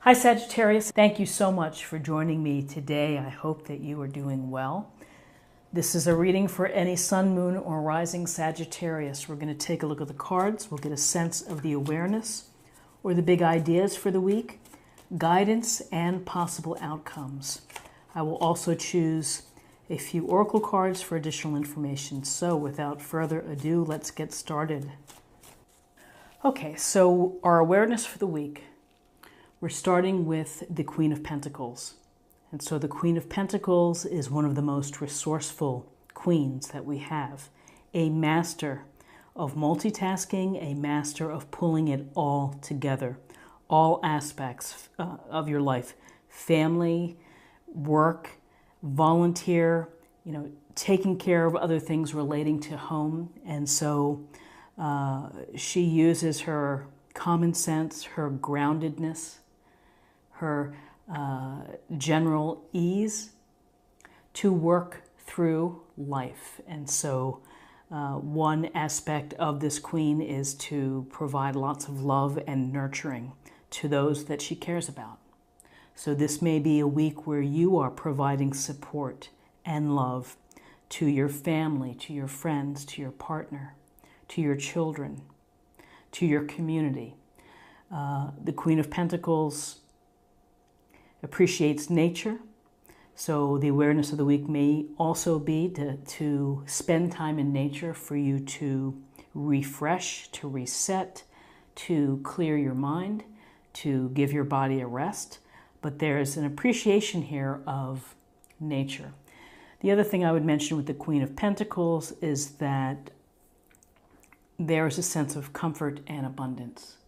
Hi Sagittarius, thank you so much for joining me today. I hope that you are doing well. This is a reading for any sun, moon, or rising Sagittarius. We're going to take a look at the cards. We'll get a sense of the awareness or the big ideas for the week, guidance, and possible outcomes. I will also choose a few oracle cards for additional information. So without further ado, let's get started. Okay, so our awareness for the week. We're starting with the Queen of Pentacles. And so the Queen of Pentacles is one of the most resourceful queens that we have. A master of multitasking, a master of pulling it all together. All aspects of your life. Family, work, volunteer, taking care of other things relating to home. And so she uses her common sense, her groundedness, her general ease to work through life. And so one aspect of this queen is to provide lots of love and nurturing to those that she cares about. So this may be a week where you are providing support and love to your family, to your friends, to your partner, to your children, to your community. The Queen of Pentacles appreciates nature, so the awareness of the week may also be to spend time in nature for you to refresh, to reset, to clear your mind, to give your body a rest. But there's an appreciation here of nature. The other thing I would mention with the Queen of Pentacles is that there's a sense of comfort and abundance.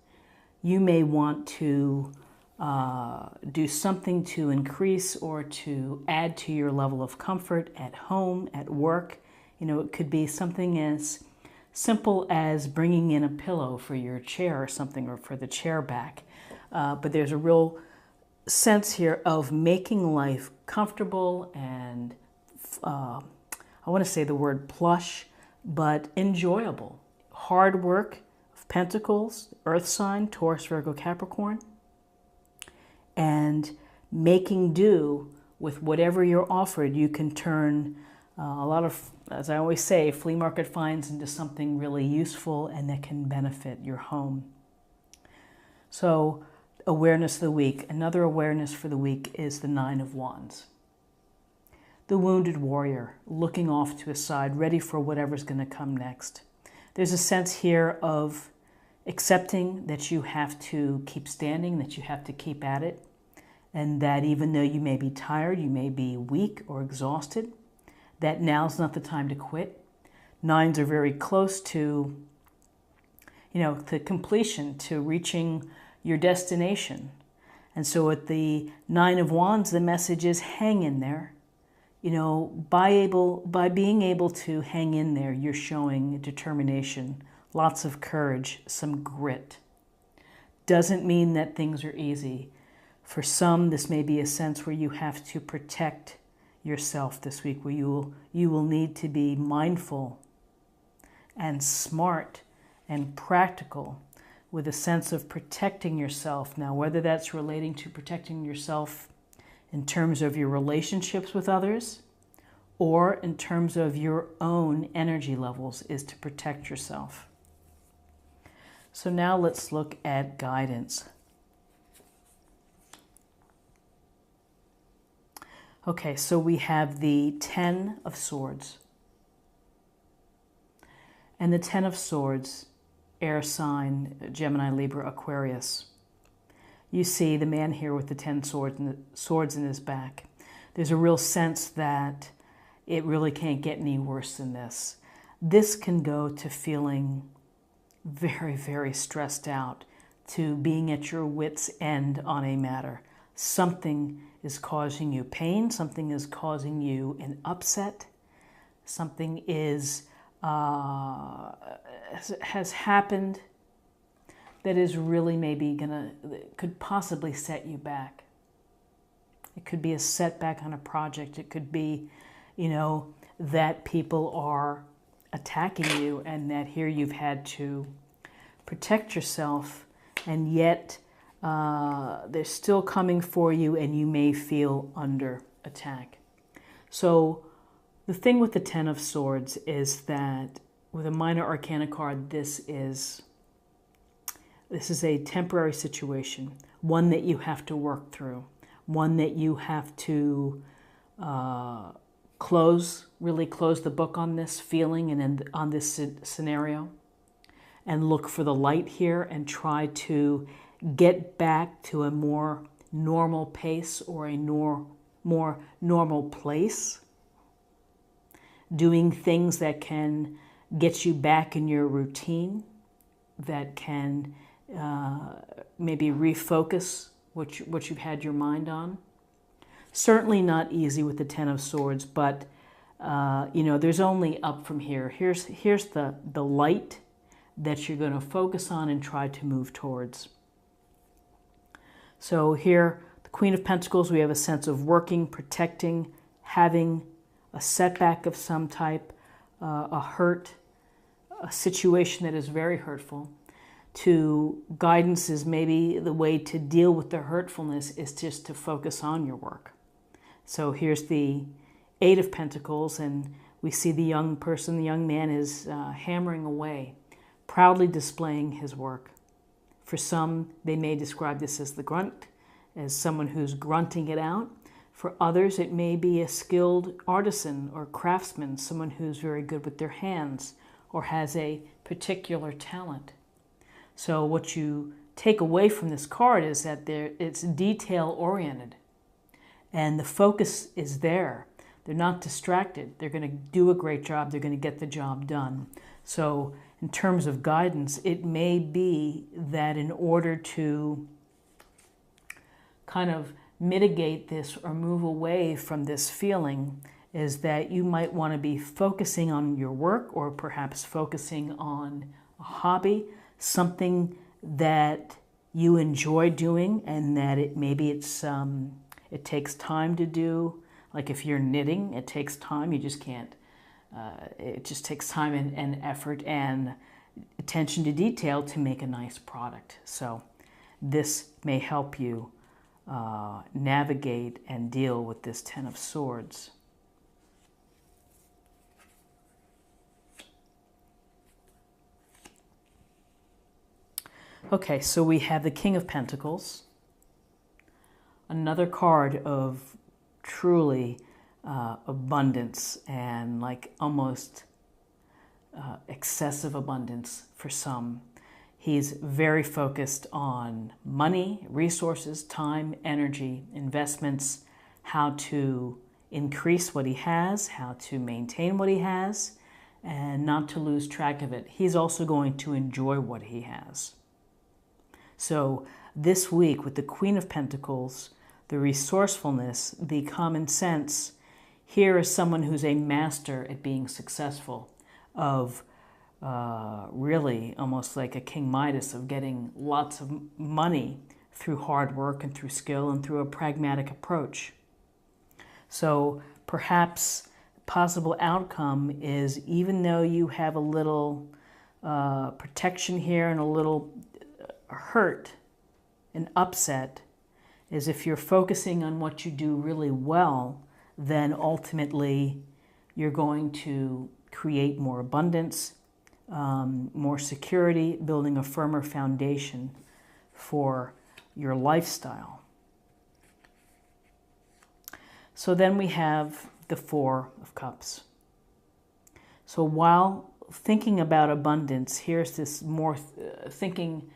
You may want to do something to increase or to add to your level of comfort at home, at work. It could be something as simple as bringing in a pillow for your chair or something, or for the chair back. But there's a real sense here of making life comfortable and, I want to say the word plush, but enjoyable. Hard work of Pentacles, Earth sign, Taurus, Virgo, Capricorn, and making do with whatever you're offered. You can turn a lot of, as I always say, flea market finds into something really useful and that can benefit your home. So awareness of the week. Another awareness for the week is the Nine of Wands. The wounded warrior, looking off to a side, ready for whatever's going to come next. There's a sense here of accepting that you have to keep standing, that you have to keep at it, and that even though you may be tired, you may be weak or exhausted, that now's not the time to quit. Nines are very close to, to completion, to reaching your destination. And so at the Nine of Wands, the message is hang in there. By being able to hang in there, you're showing determination, lots of courage, some grit. Doesn't mean that things are easy. For some, this may be a sense where you have to protect yourself this week, where you will need to be mindful and smart and practical with a sense of protecting yourself. Now, whether that's relating to protecting yourself in terms of your relationships with others or in terms of your own energy levels, is to protect yourself. So now let's look at guidance. Okay, so we have the Ten of Swords. And the Ten of Swords, air sign, Gemini, Libra, Aquarius. You see the man here with the 10 swords in his back. There's a real sense that it really can't get any worse than this. This can go to feeling very, very stressed out, to being at your wit's end on a matter. Something is causing you pain, something is causing you an upset, something is has happened that is really maybe could possibly set you back. It could be a setback on a project. It could be, that people are attacking you and that here you've had to protect yourself, and yet They're still coming for you, and you may feel under attack. So the thing with the Ten of Swords is that with a minor arcana card, this is a temporary situation, one that you have to work through, one that you have to really close the book on this feeling and on this scenario, and look for the light here and try to get back to a more normal pace or a more normal place, doing things that can get you back in your routine, that can maybe refocus what you've had your mind on. Certainly not easy with the Ten of Swords, but there's only up from here. Here's the light that you're going to focus on and try to move towards. So here, the Queen of Pentacles, we have a sense of working, protecting, having a setback of some type, a hurt, a situation that is very hurtful. To guidance is maybe the way to deal with the hurtfulness is just to focus on your work. So here's the Eight of Pentacles, and we see the young person, the young man is hammering away, proudly displaying his work. For some, they may describe this as the grunt, as someone who's grunting it out. For others, it may be a skilled artisan or craftsman, someone who's very good with their hands or has a particular talent. So what you take away from this card is that it's detail-oriented, and the focus is there. They're not distracted. They're going to do a great job. They're going to get the job done. So in terms of guidance, it may be that in order to kind of mitigate this or move away from this feeling is that you might want to be focusing on your work, or perhaps focusing on a hobby, something that you enjoy doing, and that it takes time to do. Like if you're knitting, it takes time. You just can't. It just takes time and effort and attention to detail to make a nice product. So this may help you navigate and deal with this Ten of Swords. Okay, so we have the King of Pentacles, another card of truly abundance and like almost excessive abundance for some. He's very focused on money, resources, time, energy, investments, how to increase what he has, how to maintain what he has, and not to lose track of it. He's also going to enjoy what he has. So this week with the Queen of Pentacles, the resourcefulness, the common sense, here is someone who's a master at being successful, of really almost like a King Midas, of getting lots of money through hard work and through skill and through a pragmatic approach. So perhaps possible outcome is, even though you have a little protection here and a little hurt and upset, is if you're focusing on what you do really well, then ultimately you're going to create more abundance, more security, building a firmer foundation for your lifestyle. So then we have the Four of Cups. So while thinking about abundance, here's this more thinking,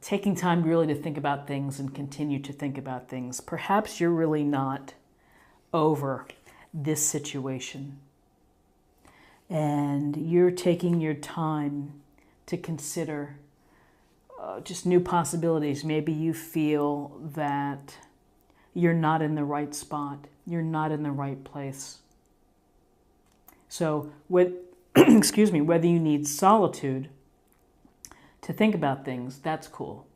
taking time really to think about things and continue to think about things. Perhaps you're really not over this situation, and you're taking your time to consider just new possibilities. Maybe you feel that you're not in the right spot, you're not in the right place. So excuse me, whether you need solitude to think about things, that's cool.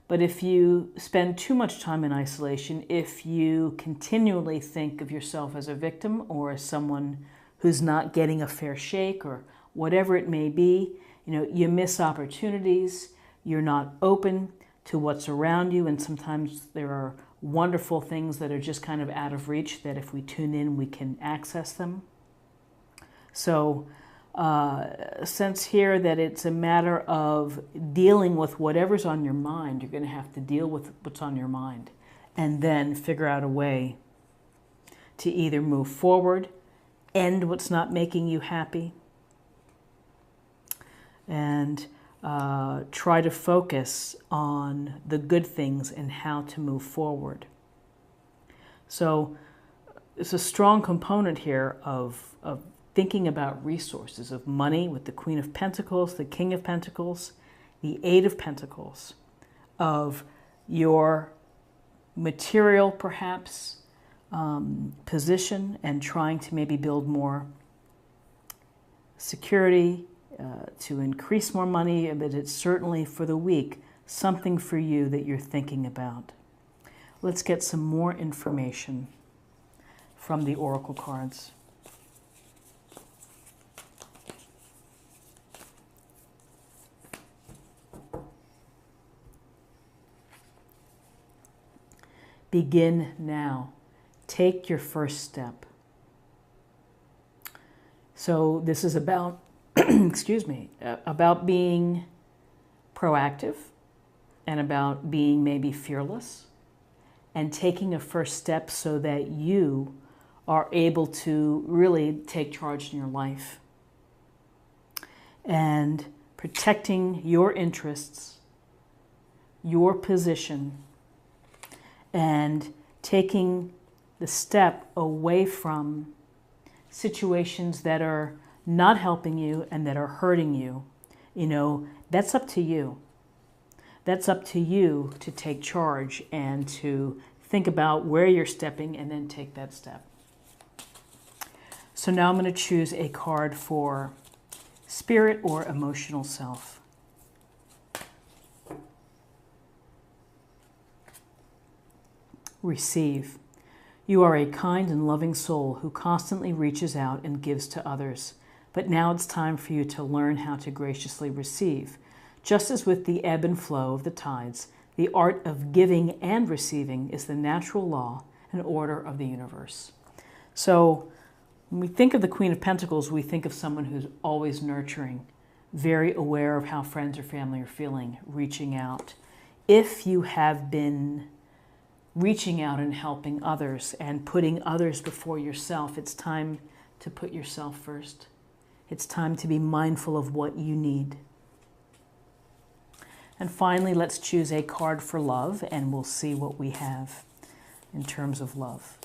But if you spend too much time in isolation, if you continually think of yourself as a victim or as someone who's not getting a fair shake or whatever it may be, you miss opportunities, you're not open to what's around you, and sometimes there are wonderful things that are just kind of out of reach that if we tune in, we can access them. So sense here that it's a matter of dealing with whatever's on your mind. You're going to have to deal with what's on your mind and then figure out a way to either move forward, end what's not making you happy, and try to focus on the good things and how to move forward. So it's a strong component here of thinking about resources, of money with the Queen of Pentacles, the King of Pentacles, the Eight of Pentacles, of your material, perhaps, position, and trying to maybe build more security, to increase more money, but it's certainly for the week something for you that you're thinking about. Let's get some more information from the oracle cards. Begin now. Take your first step. So this is about, excuse me, about being proactive and about being maybe fearless and taking a first step so that you are able to really take charge in your life and protecting your interests, your position, and taking the step away from situations that are not helping you and that are hurting you. You know, that's up to you. That's up to you to take charge and to think about where you're stepping and then take that step. So now I'm going to choose a card for spirit or emotional self. Receive. You are a kind and loving soul who constantly reaches out and gives to others. But now it's time for you to learn how to graciously receive. Just as with the ebb and flow of the tides, the art of giving and receiving is the natural law and order of the universe. So when we think of the Queen of Pentacles, we think of someone who's always nurturing, very aware of how friends or family are feeling, reaching out. If you have been reaching out and helping others and putting others before yourself, it's time to put yourself first. It's time to be mindful of what you need. And finally, let's choose a card for love, and we'll see what we have in terms of love.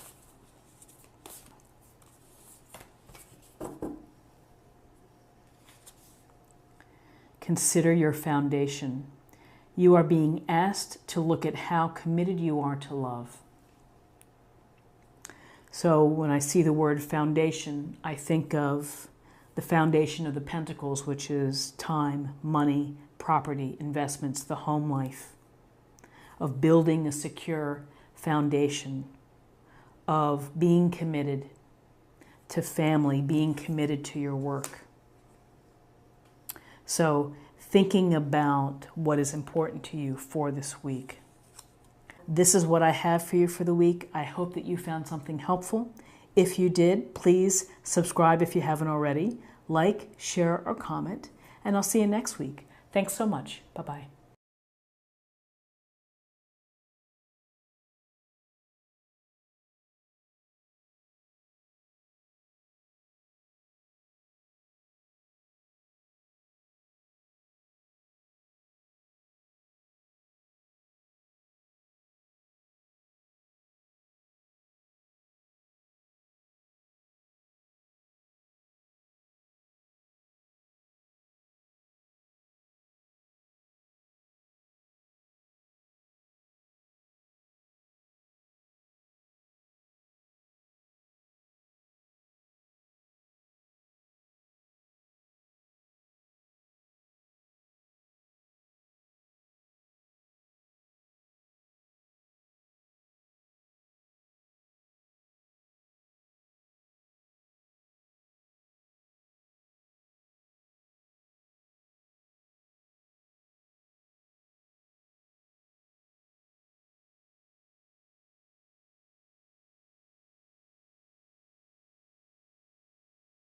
Consider your foundation. You are being asked to look at how committed you are to love. So when I see the word foundation, I think of the foundation of the Pentacles, which is time, money, property, investments, the home life, of building a secure foundation, of being committed to family, being committed to your work. So thinking about what is important to you for this week. This is what I have for you for the week. I hope that you found something helpful. If you did, please subscribe if you haven't already. Like, share, or comment. And I'll see you next week. Thanks so much. Bye-bye.